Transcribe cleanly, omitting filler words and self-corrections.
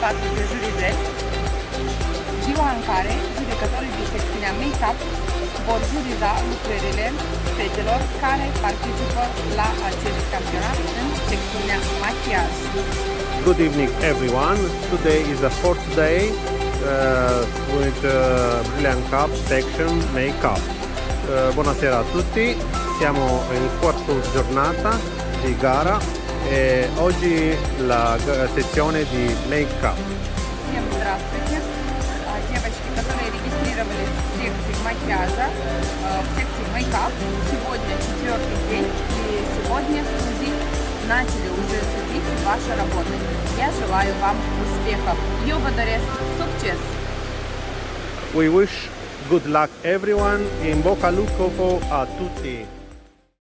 4 de jurizări, ziua în care judecătorii de secțiunea Make-up vor juriza lucrările fetelor care participă la acest campionat în secțiunea machiaj. Good evening everyone. Today is the fourth day with Brilliant Cup section Make-up. Buonasera a tutti, siamo in quarta giornata di gara e oggi la sezione di Make-up. Всем здравствуйте! Девочки, которые регистрировались в секции макияжа, в секции Make-up, сегодня 4-й день, и сегодня судьи начали уже судить ваши работы. Я желаю вам успехов. Eu vă doresc succes! We wish good luck everyone, in bocca al lupo a tutti.